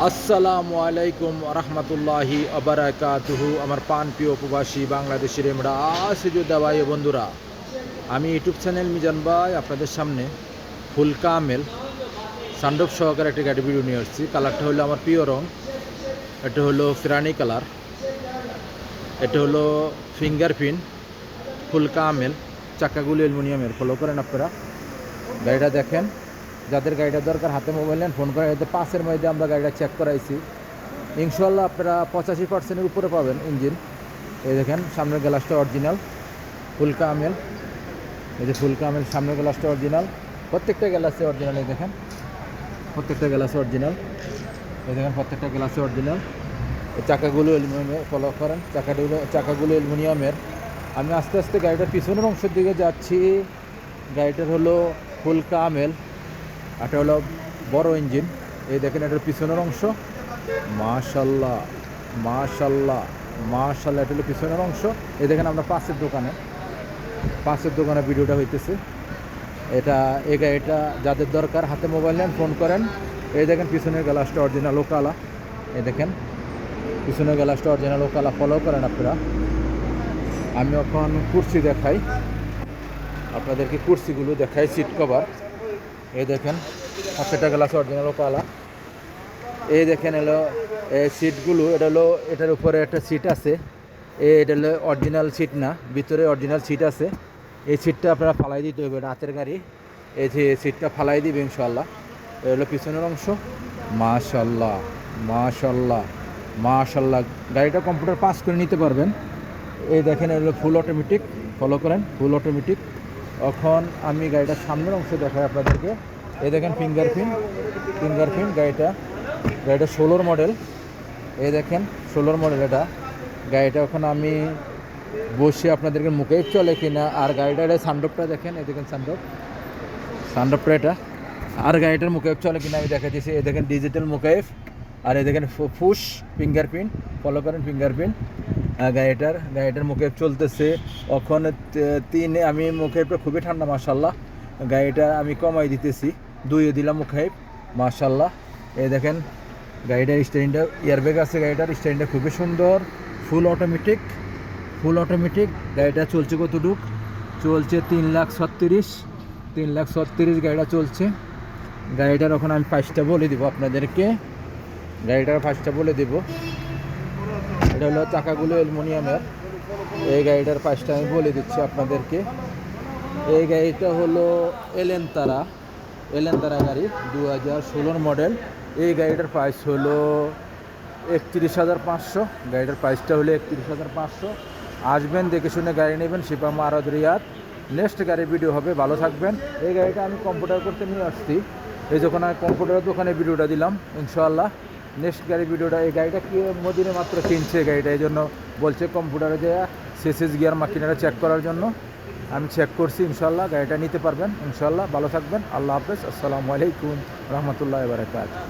আসসালামু আলাইকুম রহমতুল্লাহি আবরাকাতুহু। আমার প্রিয় প্রবাসী বাংলাদেশের আমরা সুযোদ্ধা ভাই ও বন্ধুরা, আমি ইউটিউব চ্যানেল মিজান ভাই আপনাদের সামনে ফুল কামেল সানরুফ সহকারে একটি গাড়ি ভিডিও নিয়ে আসছি। কালারটা হলো আমার প্রিয় রং, এটা হলো ফিরানি কালার, এটা হলো ফিঙ্গারপ্রিন্ট ফুল কামেল, চাকাগুলো অ্যালুমিনিয়ামের। ফলো করেন আপনারা, গাড়িটা দেখেন। যাদের গাড়িটা দরকার হাতে মোবাইল নেন, ফোন করেন। এতে 5-এর মধ্যে আমরা গাড়িটা চেক করাইছি, ইনশাল্লাহ আপনারা 85%-এর উপরে পাবেন ইঞ্জিন। এই দেখেন সামনের গ্লাসটা অরিজিনাল ফুল কামেল, এই যে ফুল কামেল সামনের গ্লাসটা অরিজিনাল, প্রত্যেকটা গ্লাসে অরিজিনাল। এই দেখেন প্রত্যেকটা গ্লাসে অরিজিনাল, এই দেখেন প্রত্যেকটা গ্লাসে অরিজিনাল। এই চাকাগুলো অ্যালুমিনিয়ামের, ফলো করেন। চাকাগুলো অ্যালুমিনিয়ামের। আমি আস্তে আস্তে গাড়িটার পিছনের অংশের দিকে যাচ্ছি। গাড়িটার হলো ফুল কামেল, এটা হলো বড় ইঞ্জিন। এই দেখেন এটার পিছনের অংশ, মাশাল্লাহ মাশাল্লাহ মাশাল্লাহ, এটা হলো পিছনের অংশ। এই দেখেন আমরা পাশের দোকানে ভিডিওটা হইতেছে। এই গাড়িটা যাদের দরকার হাতে মোবাইল নেন, ফোন করেন। এই দেখেন পিছনের গ্লাসটা অরিজিনাল ও কালা, এই দেখেন পিছনের গ্লাসটা অরিজিনাল ও কালা। ফলো করেন আপনারা। আমি এখন কুরসি দেখাই আপনাদেরকে, কুরসিগুলো দেখাই, সিট কভার। এই দেখেন প্রত্যেকটা গ্লাস অরিজিনাল ও কালা। এই দেখেন এলো এই সিটগুলো, এটার উপরে একটা সিট আছে। এটা হলো অরিজিনাল সিট না, ভিতরে অরিজিনাল সিট আছে। এই সিটটা আপনারা ফালাই দিতে হবে, রাতের গাড়ি। এই যে সিটটা ফালাই দিবে ইনশাল্লাহ। এটা হলো পিছনের অংশ, মাশাল্লাহ মাশাল্লাহ মাশাল্লাহ। গাড়িটা কম্পিউটার পাস করে নিতে পারবেন। এই দেখেন এগুলো ফুল অটোমেটিক, ফলো করেন, ফুল অটোমেটিক। এখন আমি গাড়িটার সামনের অংশ দেখাই আপনাদেরকে। এই দেখেন ফিঙ্গারপ্রিন্ট গাড়িটা 16 মডেল। এই দেখেন 16 মডেল এটা গাড়িটা। এখন আমি বসে আপনাদেরকে মুখে চলে কিনা, আর গাড়িটার সানরুফটা দেখেন। এই দেখেন সানরুফটা এটা, আর গাড়িটার মুখে চলে কিনা আমি দেখা দিয়েছি। এই দেখেন ডিজিটাল মুকেফ, আর এই দেখেন ফুশ ফিঙ্গারপ্রিন্ট, ফলো করেন ফিঙ্গারপ্রিন্ট। গাড়িটার মুখে চলতেছে। এখন আমি মুখেরটা খুবই ঠান্ডা মাশাল্লাহ। গাড়িটা আমি কমাই দিতেছি, 2-এ দিলাম মুখেপ, মাশাল্লাহ। এই দেখেন গাড়িটার স্টিয়ারিংটা এয়ারব্যাগ আছে, গাড়িটার স্টিয়ারিংটা খুবই সুন্দর, ফুল অটোমেটিক। গাড়িটা চলছে কতটুক? চলছে 3,36,000 গাড়িটা চলছে। গাড়িটার এখন আমি প্রাইসটা বলে দিব আপনাদেরকে, গাড়িটার প্রাইসটা বলে দেব। এটা হলো চাকাগুলো অ্যালুমিনিয়ামের। এই গাড়িটার প্রাইসটা আমি বলে দিচ্ছি আপনাদেরকে। এই গাড়িটা হলো এলেনতারা গাড়ি, 2016 মডেল। এই গাড়িটার প্রাইস হলো 31,500। গাড়িটার প্রাইসটা হলো 31,500। আসবেন, দেখে শুনে গাড়ি নেবেন। শিপা মারাদ রিয়াদ। নেক্সট গাড়ির ভিডিও হবে, ভালো থাকবেন। এই গাড়িটা আমি কম্পিউটার করতে নিয়ে আসছি, এই যখন আমি কম্পিউটারের দোকানে ভিডিওটা দিলাম ইনশাআল্লাহ। নেক্সট গাড়ির ভিডিওটা, এই গাড়িটা কি মদিনে মাত্র কিনছে গাড়িটা, এই জন্য বলছে কম্পিউটারে যে সিএস গিয়ার মাকিনাটা চেক করার জন্য। আমি চেক করছি, ইনশাল্লাহ গাড়িটা নিতে পারবেন ইনশাল্লাহ। ভালো থাকবেন, আল্লাহ হাফেজ, আসসালামু আলাইকুম রহমতুল্লাহ বারাকাতুহু।